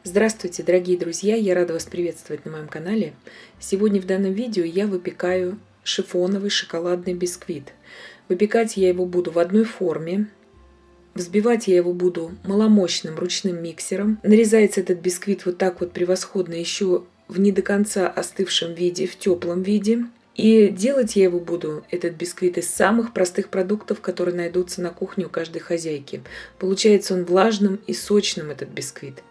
Здравствуйте, дорогие друзья! Я рада вас приветствовать на моем канале. Сегодня в данном видео я выпекаю шифоновый шоколадный бисквит. Выпекать я его буду в одной форме. Взбивать я его буду маломощным ручным миксером. Нарезается этот бисквит вот так вот превосходно еще в не до конца остывшем виде, в теплом виде. И делать я его буду, этот бисквит, из самых простых продуктов, которые найдутся на кухне у каждой хозяйки. Получается он влажным и сочным, этот бисквит.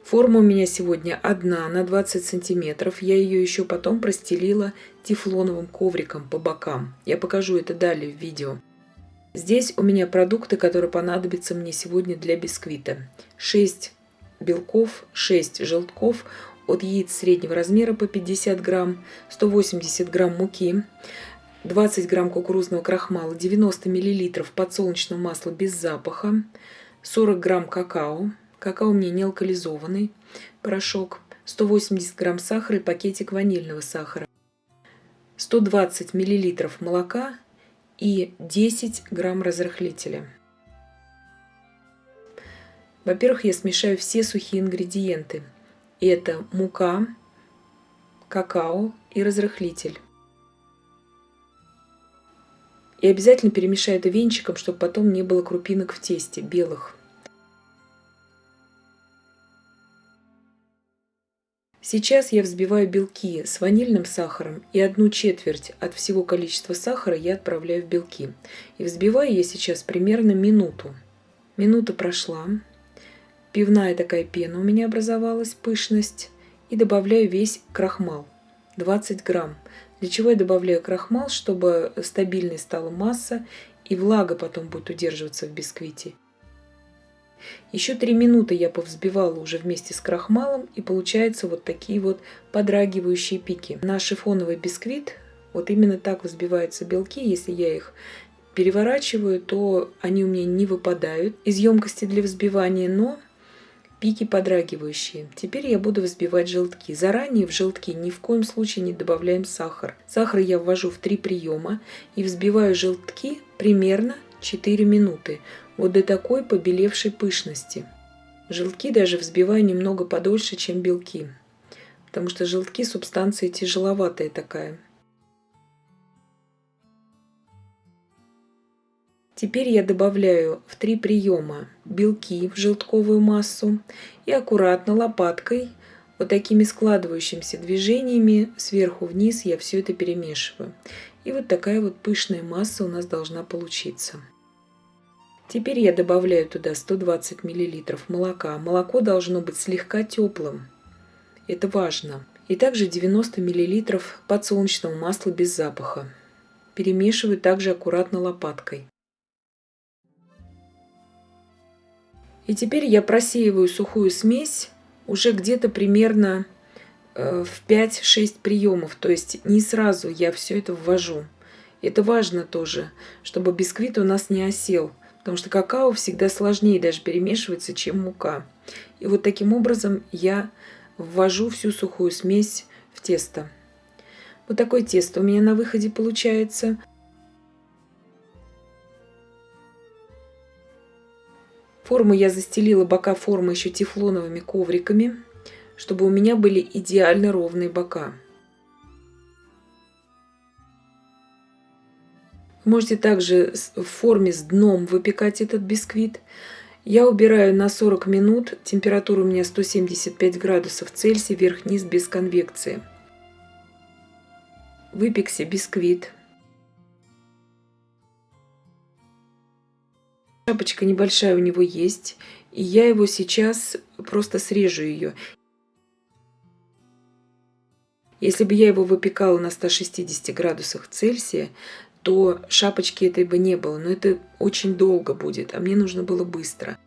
Форма у меня сегодня одна на 20 сантиметров. Я ее еще потом простелила тефлоновым ковриком по бокам. Я покажу это далее в видео. Здесь у меня продукты, которые понадобятся мне сегодня для бисквита. 6 белков, 6 желтков, от яиц среднего размера по 50 грамм, 180 грамм муки, 20 грамм кукурузного крахмала, 90 миллилитров подсолнечного масла без запаха, 40 грамм какао. Какао у меня не алкализованный порошок, 180 грамм сахара и пакетик ванильного сахара, 120 миллилитров молока и 10 грамм разрыхлителя. Во-первых, я смешаю все сухие ингредиенты. Это мука, какао и разрыхлитель. И обязательно перемешаю это венчиком, чтобы потом не было крупинок в тесте, белых. Сейчас я взбиваю белки с ванильным сахаром, и 1/4 от всего количества сахара я отправляю в белки. И взбиваю я сейчас примерно минуту. Минута прошла. Пивная такая пена у меня образовалась, пышность. И добавляю весь крахмал, 20 грамм. Для чего я добавляю крахмал? Чтобы стабильной стала масса и влага потом будет удерживаться в бисквите. Еще 3 минуты я повзбивала уже вместе с крахмалом, и получаются вот такие вот подрагивающие пики. На шифоновый бисквит вот именно так взбиваются белки. Если я их переворачиваю, то они у меня не выпадают из емкости для взбивания, но пики подрагивающие. Теперь я буду взбивать желтки. Заранее в желтки ни в коем случае не добавляем сахар. Сахар я ввожу в 3 приема и взбиваю желтки примерно 4 минуты. Вот до такой побелевшей пышности. Желтки даже взбиваю немного подольше, чем белки, потому что желтки субстанция тяжеловатая такая. Теперь я добавляю в 3 приема белки в желтковую массу и аккуратно лопаткой, вот такими складывающимися движениями сверху вниз я все это перемешиваю. И вот такая вот пышная масса у нас должна получиться. Теперь я добавляю туда 120 миллилитров молока. Молоко должно быть слегка теплым. Это важно. И также 90 миллилитров подсолнечного масла без запаха. Перемешиваю также аккуратно лопаткой. И теперь я просеиваю сухую смесь уже где-то примерно в 5-6 приемов. То есть не сразу я все это ввожу. Это важно тоже, чтобы бисквит у нас не осел. Потому что какао всегда сложнее даже перемешивается, чем мука. И вот таким образом я ввожу всю сухую смесь в тесто. Вот такое тесто у меня на выходе получается. Форму я застелила, бока формы еще тефлоновыми ковриками, чтобы у меня были идеально ровные бока. Можете также в форме с дном выпекать этот бисквит. Я убираю на 40 минут. Температура у меня 175 градусов Цельсия, верх-низ без конвекции. Выпекся бисквит. Шапочка небольшая у него есть. И я его сейчас просто срежу ее. Если бы я его выпекала на 160 градусах Цельсия, то шапочки этой бы не было. Но это очень долго будет, а мне нужно было быстро.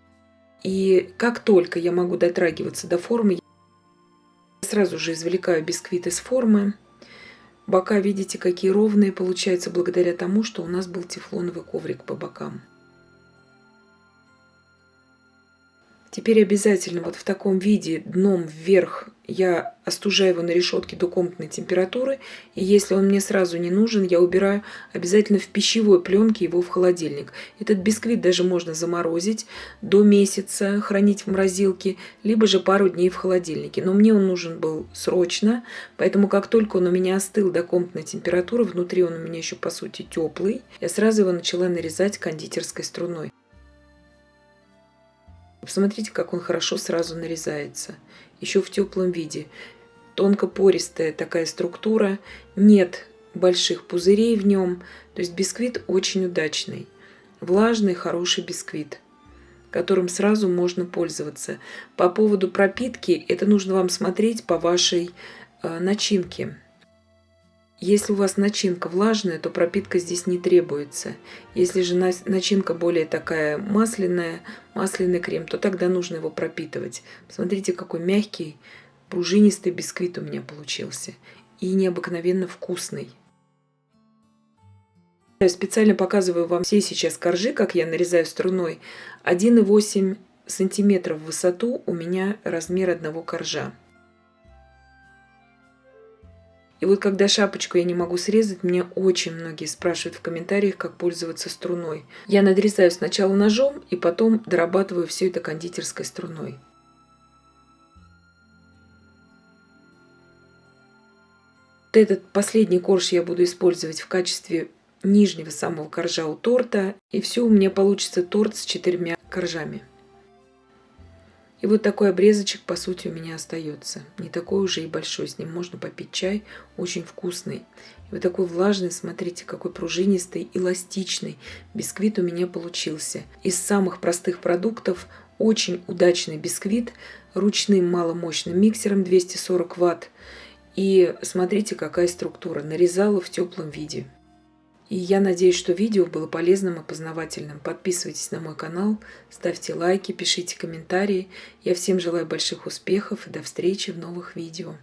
И как только я могу дотрагиваться до формы, я сразу же извлекаю бисквит из формы. Бока, видите, какие ровные получаются благодаря тому, что у нас был тефлоновый коврик по бокам. Теперь обязательно вот в таком виде дном вверх я остужаю его на решетке до комнатной температуры. И если он мне сразу не нужен, я убираю обязательно в пищевой пленке его в холодильник. Этот бисквит даже можно заморозить до месяца, хранить в морозилке, либо же пару дней в холодильнике. Но мне он нужен был срочно, поэтому как только он у меня остыл до комнатной температуры, внутри он у меня еще по сути теплый, я сразу его начала нарезать кондитерской струной. Посмотрите, как он хорошо сразу нарезается. Еще в теплом виде. Тонко-пористая такая структура. Нет больших пузырей в нем. То есть бисквит очень удачный. Влажный, хороший бисквит, которым сразу можно пользоваться. По поводу пропитки, это нужно вам смотреть по вашей начинке. Если у вас начинка влажная, то пропитка здесь не требуется. Если же начинка более такая масляная, масляный крем, то тогда нужно его пропитывать. Посмотрите, какой мягкий, пружинистый бисквит у меня получился. И необыкновенно вкусный. Я специально показываю вам все сейчас коржи, как я нарезаю струной. 1,8 см в высоту у меня размер одного коржа. И вот когда шапочку я не могу срезать, мне очень многие спрашивают в комментариях, как пользоваться струной. Я надрезаю сначала ножом и потом дорабатываю все это кондитерской струной. Вот этот последний корж я буду использовать в качестве нижнего самого коржа у торта. И все, у меня получится торт с 4 коржами. И вот такой обрезочек, по сути, у меня остается. Не такой уже и большой. С ним можно попить чай. Очень вкусный. И вот такой влажный, смотрите, какой пружинистый, эластичный бисквит у меня получился. Из самых простых продуктов очень удачный бисквит. Ручным маломощным миксером 240 Вт. И смотрите, какая структура. Нарезала в теплом виде. И я надеюсь, что видео было полезным и познавательным. Подписывайтесь на мой канал, ставьте лайки, пишите комментарии. Я всем желаю больших успехов и до встречи в новых видео.